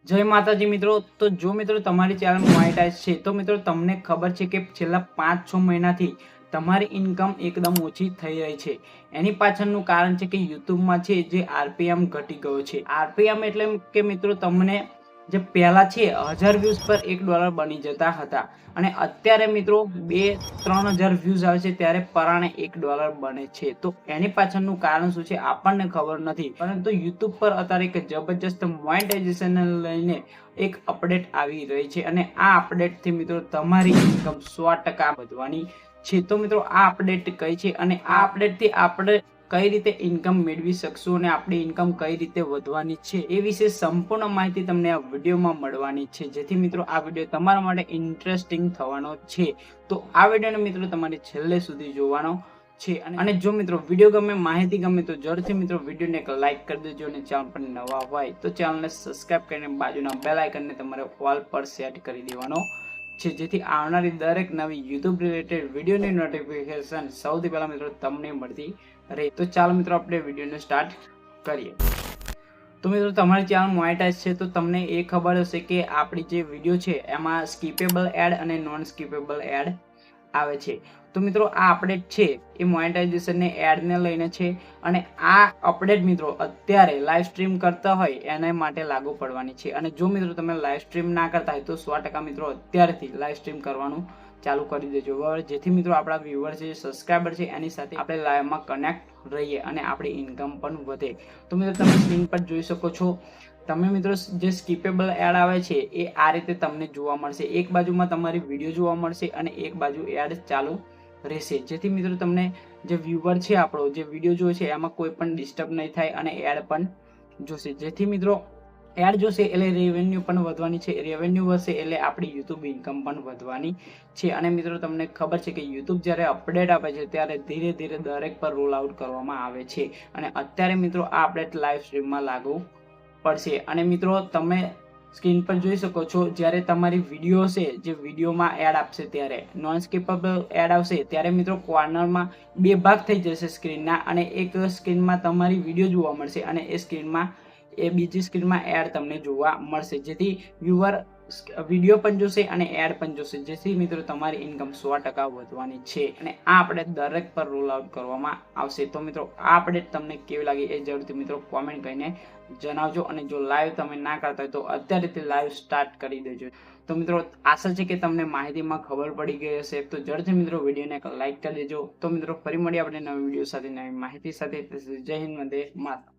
જય માતાજી મિત્રો. તો જો મિત્રો તમારી ચેનલ મોનેટાઈઝ છે તો મિત્રો તમને ખબર છે કે છેલ્લા 5-6 મહિનાથી તમારી ઇન્કમ એકદમ ઓછી થઈ રહી છે. એની પાછળનું કારણ છે કે યુટ્યુબમાં છે જે આરપીએમ ઘટી ગયો છે. આરપીએમ એટલે કે મિત્રો તમને જે પહેલા છે 1000 વ્યૂઝ પર $1 બની જતા હતા અને અત્યારે મિત્રો 2-3 હજાર વ્યૂઝ આવે છે ત્યારે પરાણે $1 બને છે. તો એની પાછળનું કારણ શું છે આપણને ખબર નથી, પરંતુ યુટ્યુબ પર અત્યારે એક જબરજસ્ત મોનેટાઇઝેશન લઈને એક અપડેટ આવી રહી છે અને આ અપડેટથી મિત્રો તમારી ઇન્કમ 100% વધવાની છે. તો મિત્રો આ અપડેટ કઈ છે અને આ અપડેટથી આપણે કઈ રીતે ઇન્કમ મેળવી શકશું અને આપણી ઇન્કમ કઈ રીતે વધવાની છે એ વિશે સંપૂર્ણ માહિતી તમને આ વિડીયોમાં મળવાની છે, જેથી મિત્રો આ વિડીયો તમારા માટે ઇન્ટરેસ્ટિંગ થવાનો છે. તો આ વિડીયોને મિત્રો તમારે છેલ્લે સુધી જોવાનો છે. અને જો મિત્રો વિડીયો ગમે, માહિતી ગમે તો જરૂરથી મિત્રો વિડીયોને એક લાઈક કરી દેજો અને ચેનલ પર નવા હોય તો ચેનલને સબસ્ક્રાઇબ કરીને બાજુના બેલ આઇકનને તમારે ઓલ પર સેટ કરી દેવાનો છે, જેથી આવનારી દરેક નવી યુટ્યુબ રિલેટેડ વિડીયોની નોટિફિકેશન સૌથી પહેલા મિત્રો તમને મળતી રહે. તો ચાલો મિત્રો આપણે વિડીયોને સ્ટાર્ટ કરીએ. તો મિત્રો તમારી ચેનલ મોનેટાઇઝ છે તો તમને એ ખબર હશે કે આપણી જે વિડીયો છે એમાં સ્કીપેબલ એડ અને નોન સ્કીપેબલ એડ આવે છે. તો મિત્રો આ અપડેટ છે એ મોનેટાઇઝેશનને એડને લઈને છે અને આ અપડેટ મિત્રો અત્યારે લાઈવ સ્ટ્રીમ કરતા હોય એના માટે લાગુ પડવાની છે. અને જો મિત્રો તમે લાઈવ સ્ટ્રીમ ના કરતા હોય તો 100% મિત્રો અત્યારથી લાઈવ સ્ટ્રીમ કરવાનું ચાલુ કરી દેજો, બરાબર, જેથી મિત્રો આપણા વ્યુઅર છે, સબસ્ક્રાઈબર છે એની સાથે આપણે લાઈવમાં કનેક્ટ રહીએ અને આપણી ઇન્કમ પણ વધે. તો મિત્રો તમે સ્ક્રીન પર જોઈ શકો છો, તમે મિત્રો જે સ્કીપેબલ એડ આવે છે એ આ રીતે તમને જોવા મળશે. એક બાજુમાં તમારી વિડીયો જોવા મળશે અને એક બાજુ એડ ચાલુ રહેશે, જેથી મિત્રો તમને જે વ્યુઅર છે આપણો જે વિડીયો જોવે છે એમાં કોઈ પણ ડિસ્ટર્બ નહીં થાય અને એડ પણ જોશે, જેથી મિત્રો એડ જોશે એટલે રેવન્યુ પણ વધવાની છે. રેવન્યુ વધશે એટલે આપણી યુટ્યુબ ઇન્કમ પણ વધવાની છે. અને મિત્રો તમને ખબર છે કે યુટ્યુબ જ્યારે અપડેટ આપે છે ત્યારે ધીરે ધીરે દરેક પર રોલ આઉટ કરવામાં આવે છે અને અત્યારે મિત્રો આ અપડેટ લાઈવ સ્ટ્રીમમાં લાગુ પડશે. અને મિત્રો તમે સ્ક્રીન પર જોઈ શકો છો, જ્યારે તમારી વિડીયો છે જે વિડીયોમાં એડ આપશે ત્યારે નોન સ્કીપેબલ એડ આવશે ત્યારે મિત્રો કોર્નરમાં બે ભાગ થઈ જશે સ્ક્રીનના, અને એક સ્ક્રીનમાં તમારી વિડીયો જોવા મળશે અને એ સ્ક્રીનમાં બીજી સ્ક્રીનમાં એડ તમને જોવા મળશે, જેથી વ્યુઅર વિડીયો પણ જોશે અને એડ પણ જોશે, જેથી મિત્રો તમારી ઇન્કમ 100% વધવાની છે અને આ અપડેટ દરેક પર રોલ આઉટ કરવામાં આવશે. તો મિત્રો આ અપડેટ તમને કેવી લાગી એ જરૂરથી મિત્રો કોમેન્ટ કરીને જણાવજો. અને જો લાઈવ તમે ના કરતા હોય તો અત્યારેથી લાઈવ સ્ટાર્ટ કરી દેજો. તો મિત્રો આશા છે કે તમને માહિતીમાં ખબર પડી ગઈ હશે. તો જરૂરથી મિત્રો વિડીયોને એક લાઈક કરી દેજો. તો મિત્રો ફરી મળીએ આપણે નવા વિડીયો સાથે, નવી માહિતી સાથે. જય હિન્દ, વંદે માતરમ.